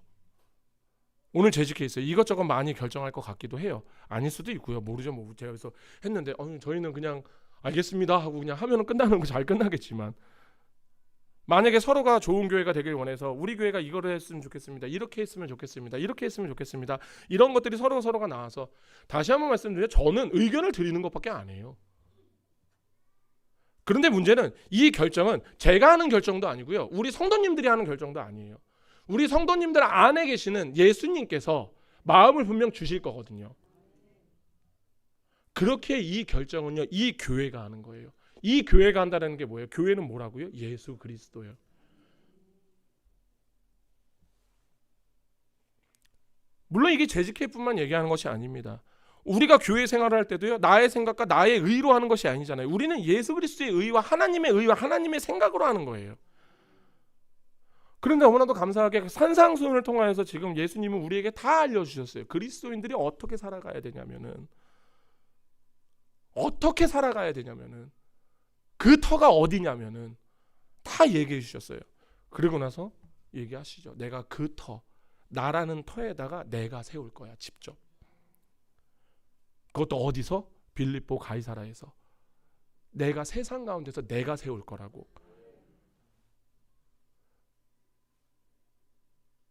Speaker 1: 오늘 재직회 있어요. 이것저것 많이 결정할 것 같기도 해요. 아닐 수도 있고요. 모르죠. 뭐 제가 그래서 했는데 저희는 그냥 알겠습니다 하고 그냥 하면은 끝나는 거 잘 끝나겠지만, 만약에 서로가 좋은 교회가 되길 원해서 우리 교회가 이거를 했으면 좋겠습니다. 이렇게 했으면 좋겠습니다. 이렇게 했으면 좋겠습니다. 이런 것들이 서로가 나와서, 다시 한번 말씀드리면 저는 의견을 드리는 것밖에 안 해요. 그런데 문제는 이 결정은 제가 하는 결정도 아니고요. 우리 성도님들이 하는 결정도 아니에요. 우리 성도님들 안에 계시는 예수님께서 마음을 분명 주실 거거든요. 그렇게 이 결정은요, 이 교회가 하는 거예요. 이 교회가 한다는 게 뭐예요? 교회는 뭐라고요? 예수 그리스도예요. 물론 이게 재직회뿐만 얘기하는 것이 아닙니다. 우리가 교회 생활을 할 때도요, 나의 생각과 나의 의로 하는 것이 아니잖아요. 우리는 예수 그리스도의 의와 하나님의 생각으로 하는 거예요. 그런데 너무나도 감사하게 산상수훈을 통하여서 지금 예수님은 우리에게 다 알려주셨어요. 그리스도인들이 어떻게 살아가야 되냐면은 그 터가 어디냐면은 다 얘기해 주셨어요. 그리고 나서 얘기하시죠. 내가 그 터, 나라는 터에다가 내가 세울 거야, 직접. 그것도 어디서? 빌립보 가이사라에서. 내가 세상 가운데서 내가 세울 거라고.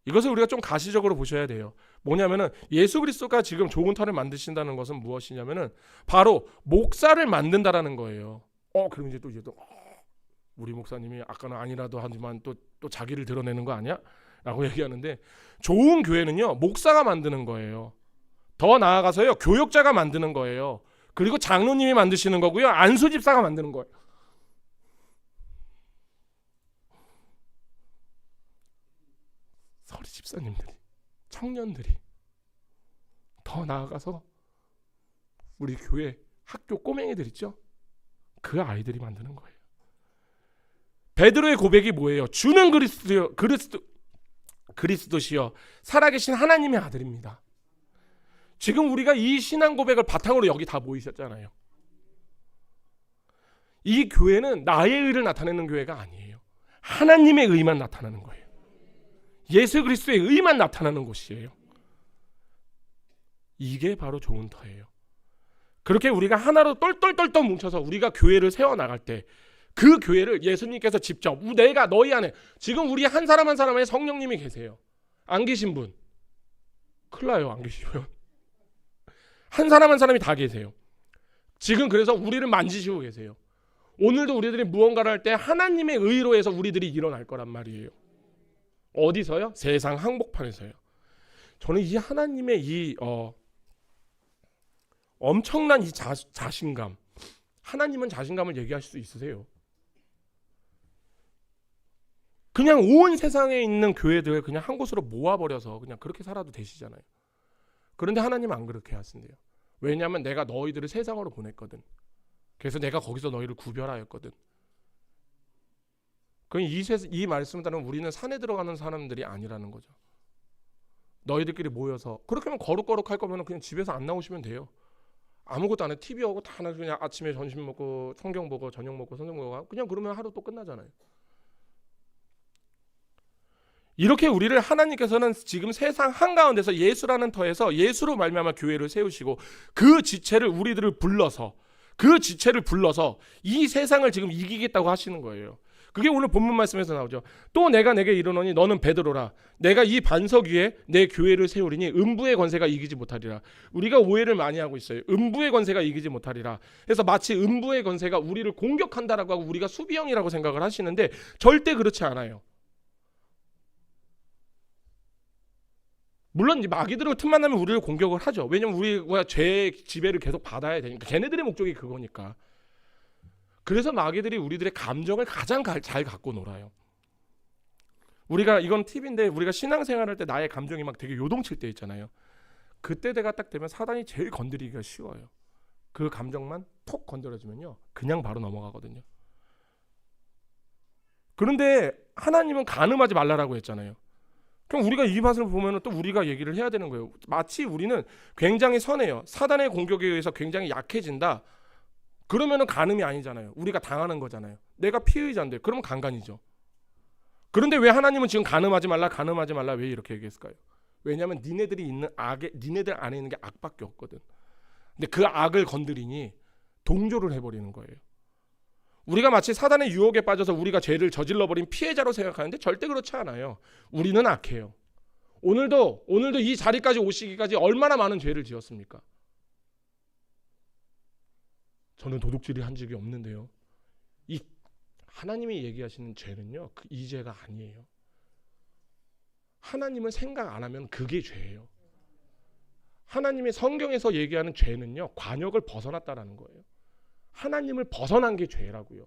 Speaker 1: 이것을 우리가 좀 가시적으로 보셔야 돼요. 뭐냐면은 예수 그리스도가 지금 좋은 터를 만드신다는 것은 무엇이냐면은 바로 목사를 만든다라는 거예요. 그럼 이제 또 우리 목사님이 아까는 아니라도 하지만 또 자기를 드러내는 거 아니야? 라고 얘기하는데, 좋은 교회는요, 목사가 만드는 거예요. 더 나아가서요, 교역자가 만드는 거예요. 그리고 장로님이 만드시는 거고요, 안수 집사가 만드는 거예요. 서리 집사님들이, 청년들이, 더 나아가서 우리 교회 학교 꼬맹이들 있죠? 그 아이들이 만드는 거예요. 베드로의 고백이 뭐예요? 주는 그리스도시여 살아계신 하나님의 아들입니다. 지금 우리가 이 신앙 고백을 바탕으로 여기 다 모이셨잖아요. 이 교회는 나의 의를 나타내는 교회가 아니에요. 하나님의 의만 나타나는 거예요. 예수 그리스도의 의만 나타나는 곳이에요. 이게 바로 좋은 터예요. 그렇게 우리가 하나로 똘똘똘똘 뭉쳐서 우리가 교회를 세워나갈 때, 그 교회를 예수님께서 직접 내가 너희 안에, 지금 우리 한 사람 한 사람에 성령님이 계세요. 안 계신 분 큰일 나요. 안 계시면 한 사람 한 사람이 다 계세요. 지금 그래서 우리를 만지시고 계세요. 오늘도 우리들이 무언가를 할 때 하나님의 의로 해서 우리들이 일어날 거란 말이에요. 어디서요? 세상 한복판에서요. 저는 이 하나님의 이 엄청난 이 자신감, 하나님은 자신감을 얘기하실 수 있으세요? 그냥 온 세상에 있는 교회들 그냥 한 곳으로 모아버려서 그냥 그렇게 살아도 되시잖아요. 그런데 하나님은 안 그렇게 하신대요. 왜냐하면 내가 너희들을 세상으로 보냈거든. 그래서 내가 거기서 너희를 구별하였거든. 그럼 이 말씀을 따르면 우리는 산에 들어가는 사람들이 아니라는 거죠. 너희들끼리 모여서, 그렇게 하면 거룩할 거면 그냥 집에서 안 나오시면 돼요. 아무것도 안 해. TV 하고 다 하나 그냥 아침에 점심 먹고 성경 보고 저녁 먹고 성경 보고 그냥 그러면 하루 또 끝나잖아요. 이렇게 우리를 하나님께서는 지금 세상 한가운데서 예수라는 터에서 예수로 말미암아 교회를 세우시고 그 지체를 우리들을 불러서 이 세상을 지금 이기겠다고 하시는 거예요. 그게 오늘 본문 말씀에서 나오죠. 또 내가 내게 이르노니 너는 베드로라. 내가 이 반석 위에 내 교회를 세우리니 음부의 권세가 이기지 못하리라. 우리가 오해를 많이 하고 있어요. 음부의 권세가 이기지 못하리라. 그래서 마치 음부의 권세가 우리를 공격한다라고 하고 우리가 수비형이라고 생각을 하시는데 절대 그렇지 않아요. 물론 이제 마귀들은 틈만 나면 우리를 공격을 하죠. 왜냐면 우리가 죄의 지배를 계속 받아야 되니까. 걔네들의 목적이 그거니까. 그래서 마귀들이 우리들의 감정을 가장 잘 갖고 놀아요. 우리가 이건 팁인데 우리가 신앙생활할 때 나의 감정이 막 되게 요동칠 때 있잖아요. 그때 내가 딱 되면 사단이 제일 건드리기가 쉬워요. 그 감정만 톡 건드려주면요. 그냥 바로 넘어가거든요. 그런데 하나님은 간음하지 말라라고 했잖아요. 그럼 우리가 이 맛을 보면 또 우리가 얘기를 해야 되는 거예요. 마치 우리는 굉장히 선해요. 사단의 공격에 의해서 굉장히 약해진다. 그러면은 간음이 아니잖아요. 우리가 당하는 거잖아요. 내가 피의자인데 그러면 강간이죠. 그런데 왜 하나님은 지금 간음하지 말라 왜 이렇게 얘기했을까요? 왜냐하면 니네들 안에 있는 게 악밖에 없거든. 근데 그 악을 건드리니 동조를 해버리는 거예요. 우리가 마치 사단의 유혹에 빠져서 우리가 죄를 저질러버린 피해자로 생각하는데 절대 그렇지 않아요. 우리는 악해요. 오늘도 이 자리까지 오시기까지 얼마나 많은 죄를 지었습니까? 저는 도둑질이 한 적이 없는데요. 이 하나님이 얘기하시는 죄는요, 이 죄가 아니에요. 하나님은 생각 안 하면 그게 죄예요. 하나님이 성경에서 얘기하는 죄는요, 관역을 벗어났다라는 거예요. 하나님을 벗어난 게 죄라고요.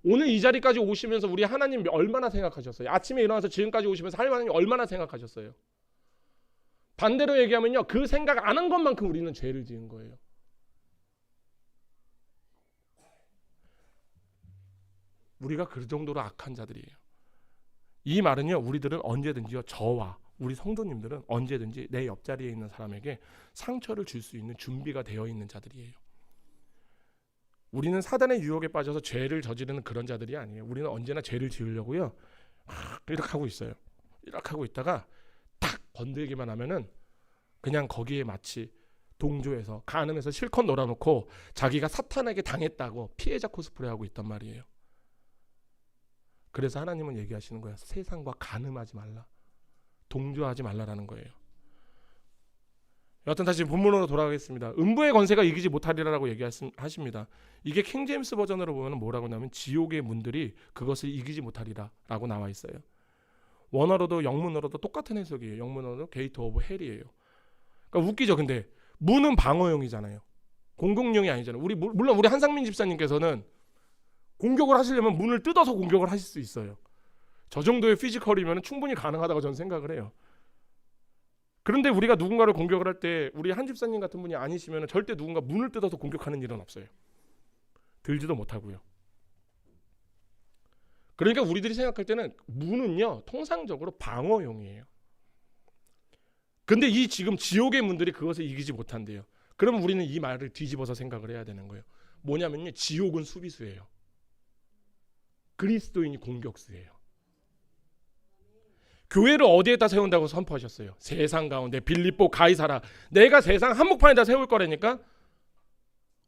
Speaker 1: 오늘 이 자리까지 오시면서 우리 하나님 얼마나 생각하셨어요? 아침에 일어나서 지금까지 오시면서 하나님 얼마나 생각하셨어요? 반대로 얘기하면요, 그 생각 안 한 것만큼 우리는 죄를 지은 거예요. 우리가 그 정도로 악한 자들이에요. 이 말은요, 우리들은 언제든지요, 저와 우리 성도님들은 언제든지 내 옆자리에 있는 사람에게 상처를 줄 수 있는 준비가 되어 있는 자들이에요. 우리는 사단의 유혹에 빠져서 죄를 저지르는 그런 자들이 아니에요. 우리는 언제나 죄를 지으려고요, 이렇게 하고 있어요. 이렇게 하고 있다가 딱 건들기만 하면은 그냥 거기에 마치 동조해서 간음해서 실컷 놀아놓고 자기가 사탄에게 당했다고 피해자 코스프레 하고 있단 말이에요. 그래서 하나님은 얘기하시는 거예요. 세상과 간음하지 말라, 동조하지 말라라는 거예요. 여하튼 다시 본문으로 돌아가겠습니다. 음부의 권세가 이기지 못하리라고 얘기하십니다. 이게 킹제임스 버전으로 보면 뭐라고 나오면 지옥의 문들이 그것을 이기지 못하리라라고 나와 있어요. 원어로도 영문어로도 똑같은 해석이에요. 영문어로 게이트 오브 헬이에요. 그러니까 웃기죠. 근데 문은 방어용이잖아요. 공격용이 아니잖아요. 물론 우리 한상민 집사님께서는 공격을 하시려면 문을 뜯어서 공격을 하실 수 있어요. 저 정도의 피지컬이면 충분히 가능하다고 저는 생각을 해요. 그런데 우리가 누군가를 공격을 할 때 우리 한 집사님 같은 분이 아니시면 절대 누군가 문을 뜯어서 공격하는 일은 없어요. 들지도 못하고요. 그러니까 우리들이 생각할 때는 문은요, 통상적으로 방어용이에요. 근데 이 지금 지옥의 문들이 그것을 이기지 못한대요. 그러면 우리는 이 말을 뒤집어서 생각을 해야 되는 거예요. 뭐냐면요, 지옥은 수비수예요. 그리스도인이 공격수예요. 교회를 어디에다 세운다고 선포하셨어요? 세상 가운데 빌립보 가이사라. 내가 세상 한복판에다 세울 거라니까.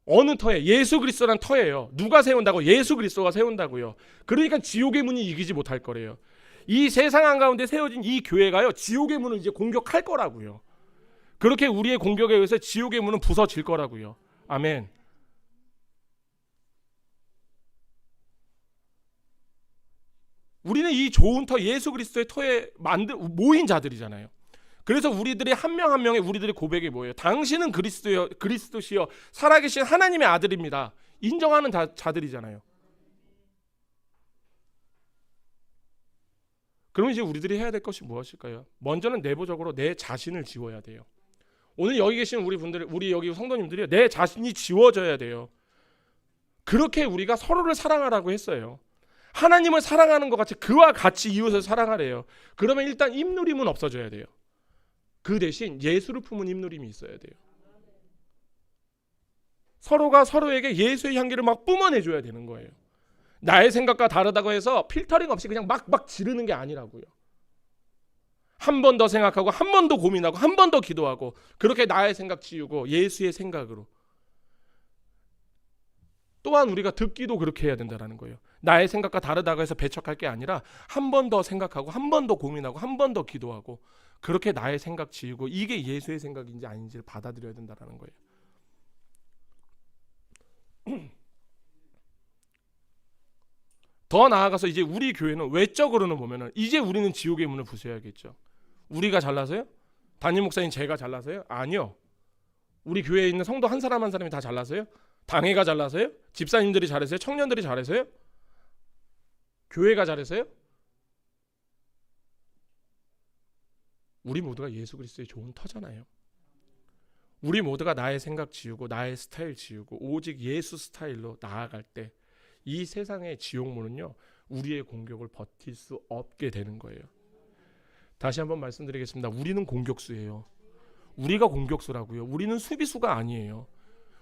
Speaker 1: 어느 터에? 예수 그리스도란 터예요. 누가 세운다고? 예수 그리스도가 세운다고요. 그러니까 지옥의 문이 이기지 못할 거래요. 이 세상 한가운데 세워진 이 교회가요, 지옥의 문을 이제 공격할 거라고요. 그렇게 우리의 공격에 의해서 지옥의 문은 부서질 거라고요. 아멘. 우리는 이 좋은 터, 예수 그리스도의 터에 모인 자들이잖아요. 그래서 우리들이 한 명 한 명의 우리들의 고백이 뭐예요? 당신은 그리스도시여 살아계신 하나님의 아들입니다. 인정하는 자들이잖아요. 그럼 이제 우리들이 해야 될 것이 무엇일까요? 먼저는 내부적으로 내 자신을 지워야 돼요. 오늘 여기 계신 우리 여기 성도님들이 내 자신이 지워져야 돼요. 그렇게 우리가 서로를 사랑하라고 했어요. 하나님을 사랑하는 것 같이 그와 같이 이웃을 사랑하래요. 그러면 일단 입누림은 없어져야 돼요. 그 대신 예수를 품은 입누림이 있어야 돼요. 서로가 서로에게 예수의 향기를 막 뿜어내줘야 되는 거예요. 나의 생각과 다르다고 해서 필터링 없이 그냥 막 지르는 게 아니라고요. 한 번 더 생각하고 한 번 더 고민하고 한 번 더 기도하고 그렇게 나의 생각 지우고 예수의 생각으로. 또한 우리가 듣기도 그렇게 해야 된다는 거예요. 나의 생각과 다르다고 해서 배척할 게 아니라 한 번 더 생각하고 한 번 더 고민하고 한 번 더 기도하고 그렇게 나의 생각 지우고 이게 예수의 생각인지 아닌지를 받아들여야 된다는 거예요. 더 나아가서 이제 우리 교회는 외적으로는 보면은 이제 우리는 지옥의 문을 부숴야겠죠. 우리가 잘나서요? 담임 목사님 제가 잘나서요? 아니요. 우리 교회에 있는 성도 한 사람 한 사람이 다 잘나서요? 당회가 잘나서요? 집사님들이 잘해서요? 청년들이 잘해서요? 교회가 잘해서요? 우리 모두가 예수 그리스도의 좋은 터잖아요. 우리 모두가 나의 생각 지우고 나의 스타일 지우고 오직 예수 스타일로 나아갈 때 이 세상의 지옥문은요 우리의 공격을 버틸 수 없게 되는 거예요. 다시 한번 말씀드리겠습니다. 우리는 공격수예요. 우리가 공격수라고요. 우리는 수비수가 아니에요.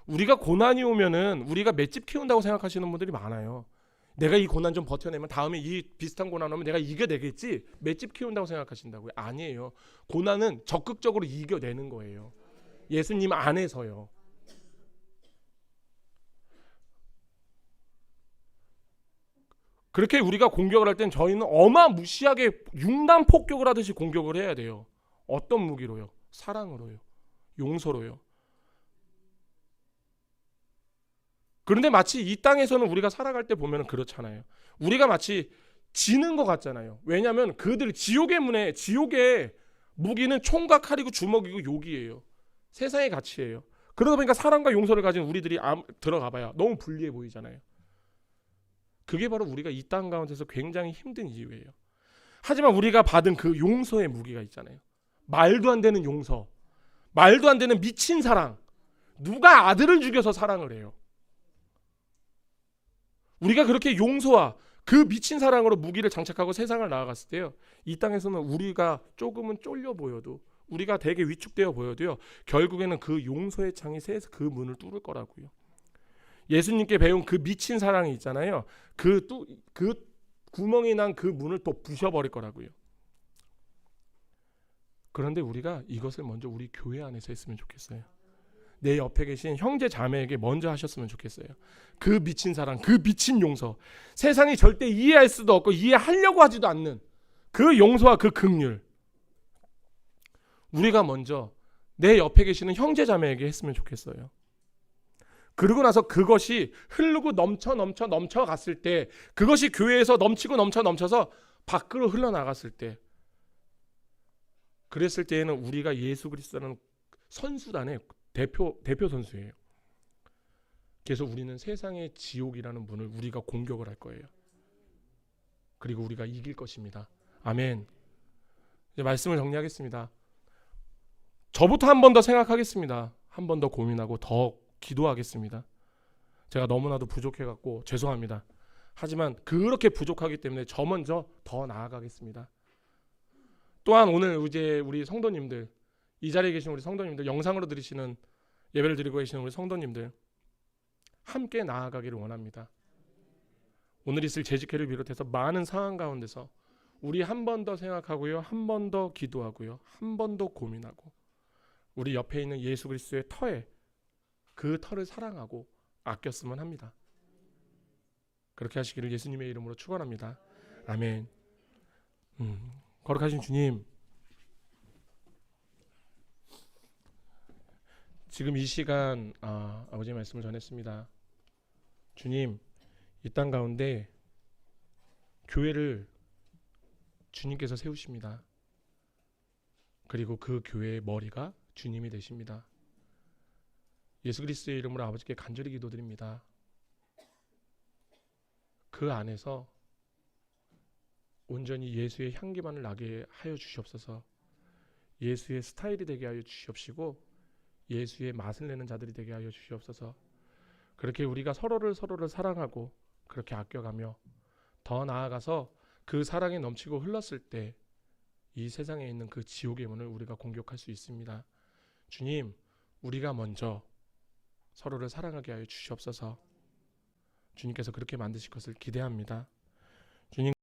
Speaker 1: 우리가 고난이 오면은 우리가 맷집 키운다고 생각하시는 분들이 많아요. 내가 이 고난 좀 버텨내면 다음에 이 비슷한 고난 오면 내가 이겨내겠지. 맷집 키운다고 생각하신다고요. 아니에요. 고난은 적극적으로 이겨내는 거예요. 예수님 안에서요. 그렇게 우리가 공격을 할 땐 저희는 어마무시하게 융단 폭격을 하듯이 공격을 해야 돼요. 어떤 무기로요? 사랑으로요. 용서로요. 그런데 마치 이 땅에서는 우리가 살아갈 때 보면 그렇잖아요. 우리가 마치 지는 것 같잖아요. 왜냐하면 그들 지옥의 문에 지옥의 무기는 총과 칼이고 주먹이고 욕이에요. 세상의 가치예요. 그러다 보니까 사랑과 용서를 가진 우리들이 들어가봐야 너무 불리해 보이잖아요. 그게 바로 우리가 이 땅 가운데서 굉장히 힘든 이유예요. 하지만 우리가 받은 그 용서의 무기가 있잖아요. 말도 안 되는 용서, 말도 안 되는 미친 사랑. 누가 아들을 죽여서 사랑을 해요? 우리가 그렇게 용서와 그 미친 사랑으로 무기를 장착하고 세상을 나아갔을 때요, 이 땅에서는 우리가 조금은 쫄려 보여도, 우리가 되게 위축되어 보여도요, 결국에는 그 용서의 창이 새에서 그 문을 뚫을 거라고요. 예수님께 배운 그 미친 사랑이 있잖아요. 그 구멍이 난 그 문을 또 부셔버릴 거라고요. 그런데 우리가 이것을 먼저 우리 교회 안에서 했으면 좋겠어요. 내 옆에 계신 형제 자매에게 먼저 하셨으면 좋겠어요. 그 미친 사랑, 그 미친 용서, 세상이 절대 이해할 수도 없고 이해하려고 하지도 않는 그 용서와 그 긍휼, 우리가 먼저 내 옆에 계시는 형제 자매에게 했으면 좋겠어요. 그러고 나서 그것이 흐르고 넘쳐갔을 때, 그것이 교회에서 넘치고 넘쳐서 밖으로 흘러나갔을 때, 그랬을 때에는 우리가 예수 그리스도라는 선수단의 대표 선수예요. 그래서 우리는 세상의 지옥이라는 문을 우리가 공격을 할 거예요. 그리고 우리가 이길 것입니다. 아멘. 이제 말씀을 정리하겠습니다. 저부터 한 번 더 생각하겠습니다. 한 번 더 고민하고 더 기도하겠습니다. 제가 너무나도 부족해갖고 죄송합니다. 하지만 그렇게 부족하기 때문에 저 먼저 더 나아가겠습니다. 또한 오늘 이제 우리 성도님들, 이 자리에 계신 우리 성도님들, 영상으로 들으시는, 예배를 드리고 계시는 우리 성도님들, 함께 나아가기를 원합니다. 오늘 있을 재직회를 비롯해서 많은 상황 가운데서 우리 한 번 더 생각하고요, 한 번 더 기도하고요, 한 번 더 고민하고, 우리 옆에 있는 예수 그리스도의 터에 그 터를 사랑하고 아꼈으면 합니다. 그렇게 하시기를 예수님의 이름으로 축원합니다. 아멘. 거룩하신 주님, 지금 이 시간 아버지의 말씀을 전했습니다. 주님, 이 땅 가운데 교회를 주님께서 세우십니다. 그리고 그 교회의 머리가 주님이 되십니다. 예수 그리스도의 이름으로 아버지께 간절히 기도드립니다. 그 안에서 온전히 예수의 향기만을 나게 하여 주시옵소서. 예수의 스타일이 되게 하여 주시옵시고 예수의 맛을 내는 자들이 되게 하여 주시옵소서. 그렇게 우리가 서로를 사랑하고 그렇게 아껴가며 더 나아가서 그 사랑이 넘치고 흘렀을 때 이 세상에 있는 그 지옥의 문을 우리가 공격할 수 있습니다. 주님, 우리가 먼저 서로를 사랑하게 하여 주시옵소서. 주님께서 그렇게 만드실 것을 기대합니다. 주님